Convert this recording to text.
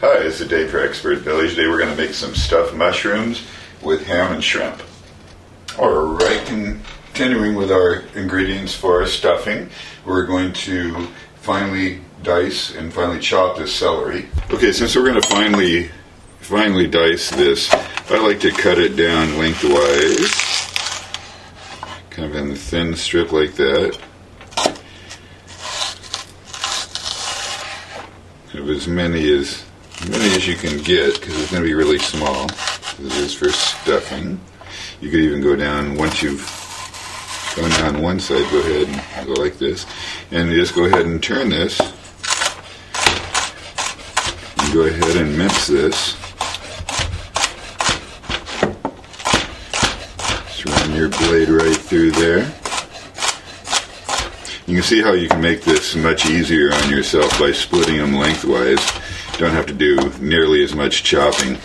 Hi, it's the day for Expert Village. Today we're going to make some stuffed mushrooms with ham and shrimp. Alright, continuing with our ingredients for our stuffing, we're going to finely dice and finely chop this celery. Okay, since we're going to finely dice this, I like to cut it down lengthwise, kind of in a thin strip like that. Kind of as many as you can get, because it's going to be really small. This is for stuffing. You could even go down, once you've gone down one side, go ahead and go like this. And you just go ahead and turn this. And go ahead and mince this. Just run your blade right through there. You can see how you can make this much easier on yourself by splitting them lengthwise. Don't have to do nearly as much chopping.